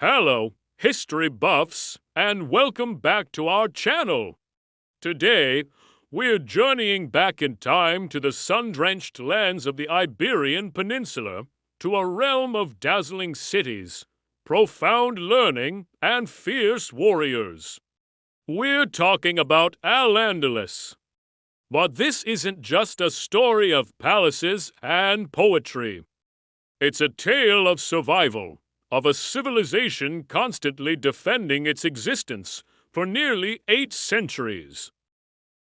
Hello, history buffs, and welcome back to our channel. Today, we're journeying back in time to the sun-drenched lands of the Iberian Peninsula, to a realm of dazzling cities, profound learning, and fierce warriors. We're talking about Al Andalus. But this isn't just a story of palaces and poetry. It's a tale of survival, of a civilization constantly defending its existence for nearly 8 centuries.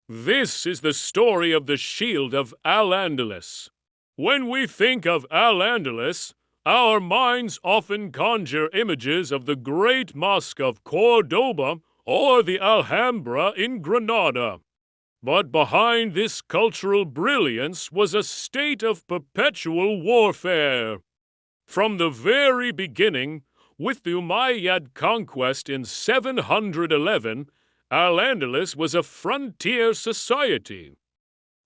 This is the story of the Shield of Al Andalus. When we think of Al Andalus, our minds often conjure images of the great mosque of Cordoba or the Alhambra in Granada. But behind this cultural brilliance was a state of perpetual warfare. From the very beginning, with the Umayyad conquest in 711, Al-Andalus was a frontier society.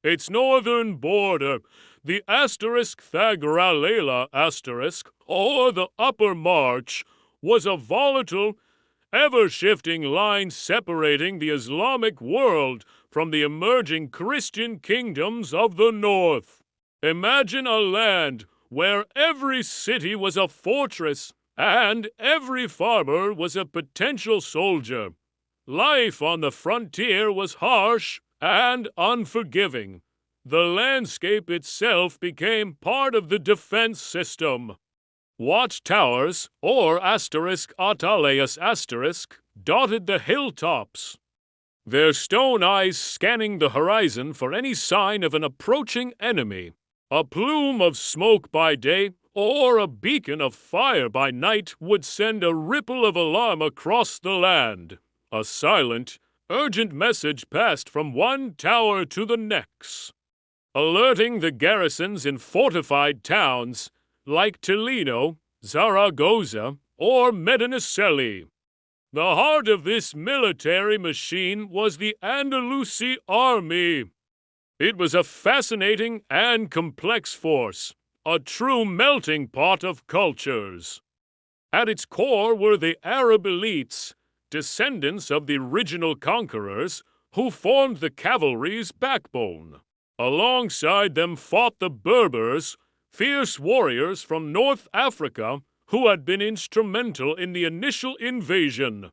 Its northern border, the Thagralela asterisk, or the Upper March, was a volatile, ever-shifting line separating the Islamic world from the emerging Christian kingdoms of the north. Imagine a land where every city was a fortress and every farmer was a potential soldier. Life on the frontier was harsh and unforgiving. The landscape itself became part of the defense system. Watchtowers, or atalaeus dotted the hilltops, their stone eyes scanning the horizon for any sign of an approaching enemy. A plume of smoke by day or a beacon of fire by night would send a ripple of alarm across the land. A silent, urgent message passed from one tower to the next, alerting the garrisons in fortified towns like Tolino, Zaragoza, or Medinaceli. The heart of this military machine was the Andalusi army. It was a fascinating and complex force, a true melting pot of cultures. At its core were the Arab elites, descendants of the original conquerors, who formed the cavalry's backbone. Alongside them fought the Berbers, fierce warriors from North Africa who had been instrumental in the initial invasion.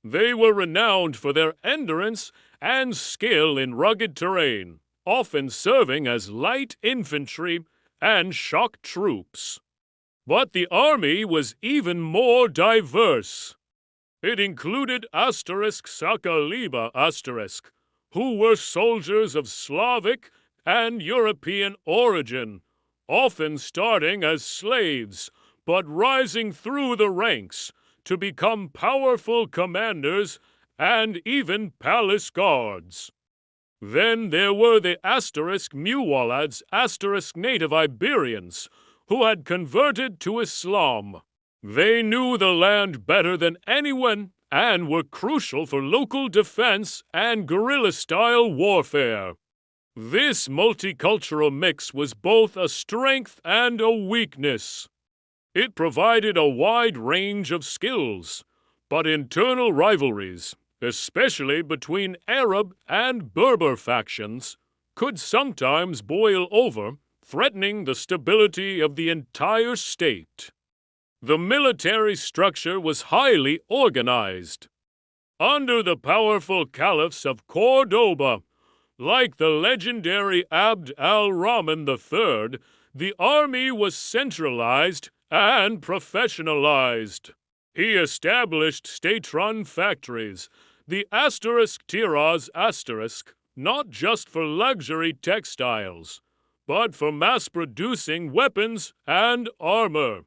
They were renowned for their endurance and skill in rugged terrain, often serving as light infantry and shock troops. But the army was even more diverse. It included Sakaliba who were soldiers of Slavic and European origin, often starting as slaves, but rising through the ranks to become powerful commanders and even palace guards. Then there were the Muwallads native Iberians, who had converted to Islam. They knew the land better than anyone and were crucial for local defense and guerrilla-style warfare. This multicultural mix was both a strength and a weakness. It provided a wide range of skills, but internal rivalries, especially between Arab and Berber factions, could sometimes boil over, threatening the stability of the entire state. The military structure was highly organized. Under the powerful caliphs of Cordoba, like the legendary Abd al-Rahman III, the army was centralized and professionalized. He established state-run factories, the Tiraz not just for luxury textiles, but for mass-producing weapons and armor.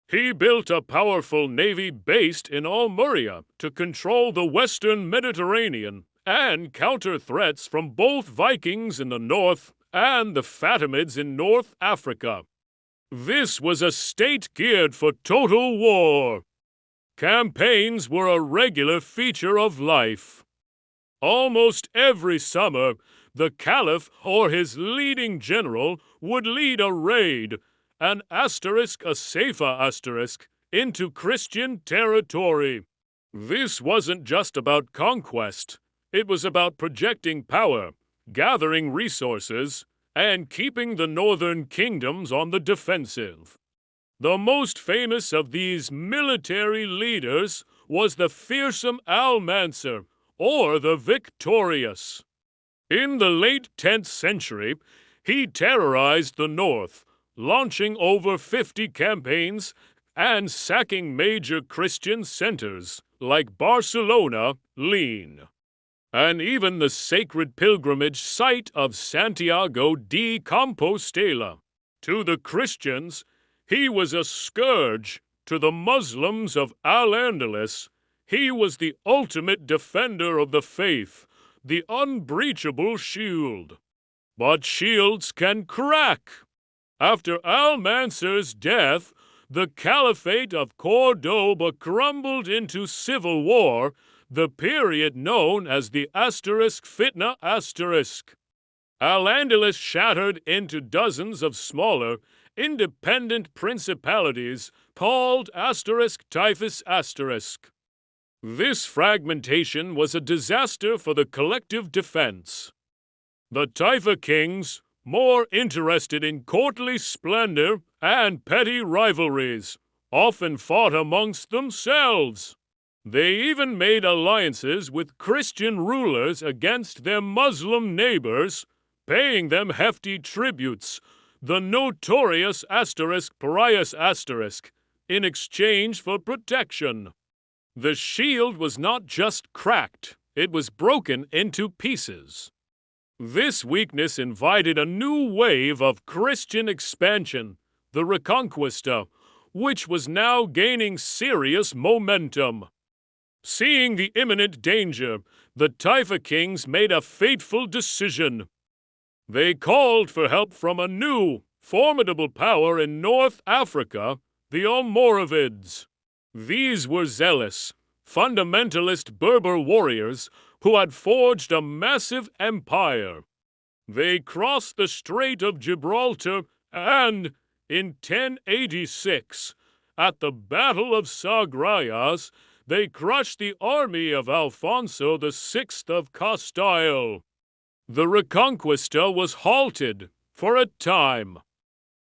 He built a powerful navy based in Almuria to control the western Mediterranean and counter threats from both Vikings in the north and the Fatimids in North Africa. This was a state geared for total war. Campaigns were a regular feature of life. Almost every summer, the caliph or his leading general would lead a raid, an Seifa into Christian territory. This wasn't just about conquest. It was about projecting power, gathering resources, and keeping the northern kingdoms on the defensive. The most famous of these military leaders was the fearsome Almanzor, or the Victorious. In the late 10th century, he terrorized the north, launching over 50 campaigns and sacking major Christian centers like Barcelona, Lean, and even the sacred pilgrimage site of Santiago de Compostela. To the Christians, he was a scourge. To the Muslims of Al Andalus, he was the ultimate defender of the faith, the unbreachable shield. But shields can crack. After Al-Mansur's death, the Caliphate of Cordoba crumbled into civil war, the period known as the *Fitna*. Al-Andalus shattered into dozens of smaller, independent principalities called *Typhus*. This fragmentation was a disaster for the collective defense. The Taifa kings, more interested in courtly splendor and petty rivalries, often fought amongst themselves. They even made alliances with Christian rulers against their Muslim neighbors, paying them hefty tributes, the notorious Parias*, in exchange for protection. The shield was not just cracked, it was broken into pieces. This weakness invited a new wave of Christian expansion, the Reconquista, which was now gaining serious momentum. Seeing the imminent danger, the Taifa kings made a fateful decision. They called for help from a new, formidable power in North Africa, the Almoravids. These were zealous, fundamentalist Berber warriors who had forged a massive empire. They crossed the Strait of Gibraltar and, in 1086, at the Battle of Sagrias, they crushed the army of Alfonso VI of Castile. The Reconquista was halted for a time.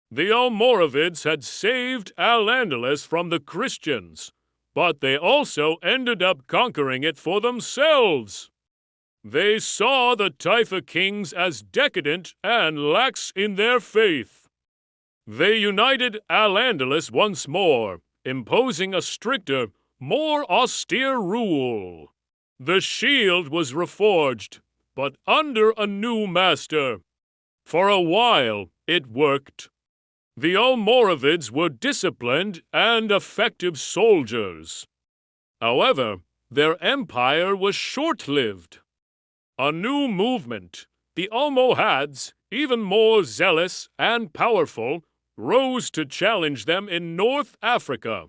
The Almoravids had saved Al-Andalus from the Christians, but they also ended up conquering it for themselves. They saw the Taifa kings as decadent and lax in their faith. They united Al-Andalus once more, imposing a stricter, more austere rule. The shield was reforged, but under a new master. For a while, it worked. The Almoravids were disciplined and effective soldiers. However, their empire was short-lived. A new movement, the Almohads, even more zealous and powerful, rose to challenge them in North Africa.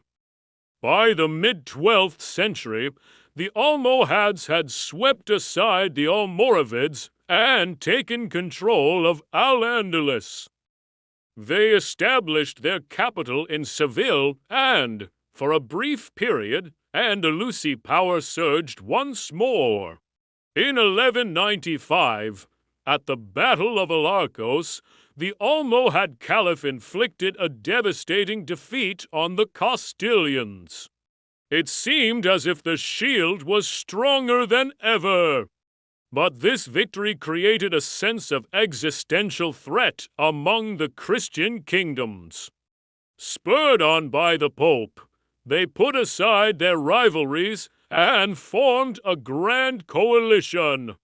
By the mid-12th century, the Almohads had swept aside the Almoravids and taken control of Al-Andalus. They established their capital in Seville and, for a brief period, Andalusi power surged once more. In 1195, at the Battle of Alarcos, the Almohad Caliph inflicted a devastating defeat on the Castilians. It seemed as if the shield was stronger than ever. But this victory created a sense of existential threat among the Christian kingdoms. Spurred on by the Pope, they put aside their rivalries and formed a grand coalition.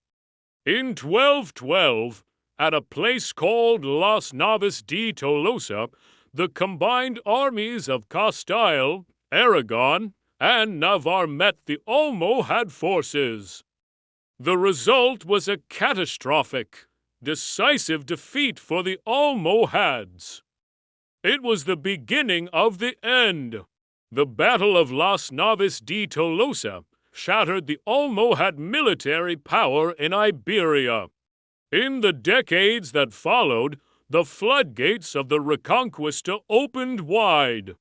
In 1212, at a place called Las Navas de Tolosa, the combined armies of Castile, Aragon, and Navarre met the Almohad forces. The result was a catastrophic, decisive defeat for the Almohads. It was the beginning of the end. The Battle of Las Navas de Tolosa shattered the Almohad military power in Iberia. In the decades that followed, the floodgates of the Reconquista opened wide.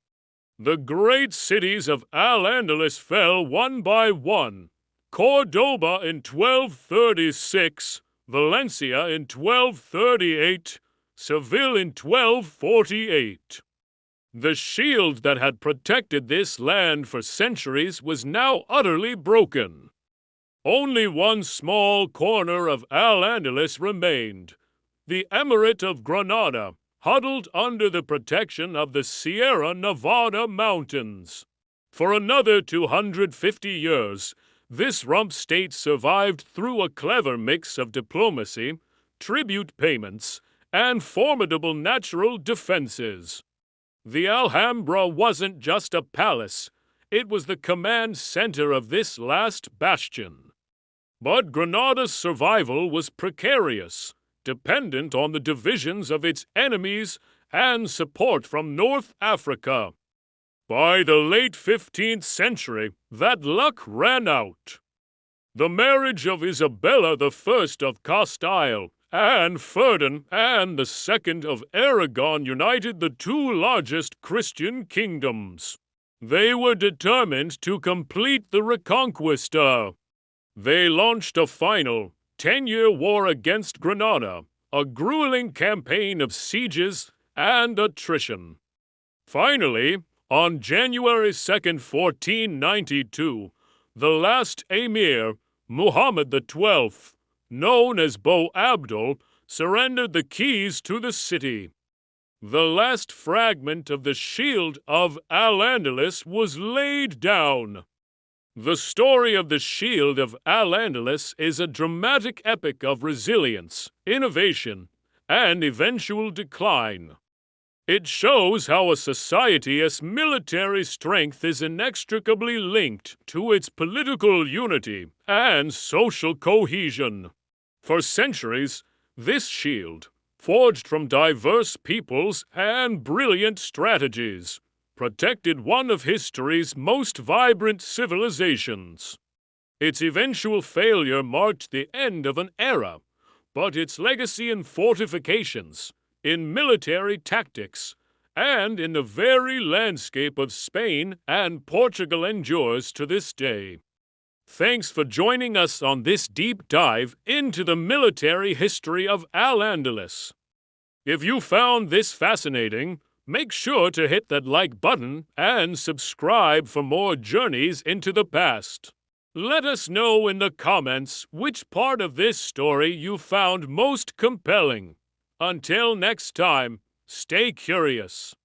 The great cities of Al Andalus fell one by one. Cordoba in 1236, Valencia in 1238, Seville in 1248. The shield that had protected this land for centuries was now utterly broken. Only one small corner of Al Andalus remained, the Emirate of Granada, huddled under the protection of the Sierra Nevada mountains. For another 250 years, this rump state survived through a clever mix of diplomacy, tribute payments, and formidable natural defenses. The Alhambra wasn't just a palace, it was the command center of this last bastion. But Granada's survival was precarious, dependent on the divisions of its enemies and support from North Africa. By the late 15th century, that luck ran out. The marriage of Isabella I of Castile and Ferdinand II of Aragon united the two largest Christian kingdoms. They were determined to complete the Reconquista. They launched a final 10-year war against Granada, a grueling campaign of sieges and attrition. Finally, on January 2, 1492, the last emir, Muhammad XII, known as Abdul, surrendered the keys to the city. The last fragment of the Shield of Al Andalus was laid down. The story of the Shield of Al Andalus is a dramatic epic of resilience, innovation, and eventual decline. It shows how a society's military strength is inextricably linked to its political unity and social cohesion. For centuries, this shield, forged from diverse peoples and brilliant strategies, protected one of history's most vibrant civilizations. Its eventual failure marked the end of an era, but its legacy in fortifications, in military tactics, and in the very landscape of Spain and Portugal endures to this day. Thanks for joining us on this deep dive into the military history of Al Andalus. If you found this fascinating, make sure to hit that like button and subscribe for more journeys into the past. Let us know in the comments which part of this story you found most compelling. Until next time, stay curious.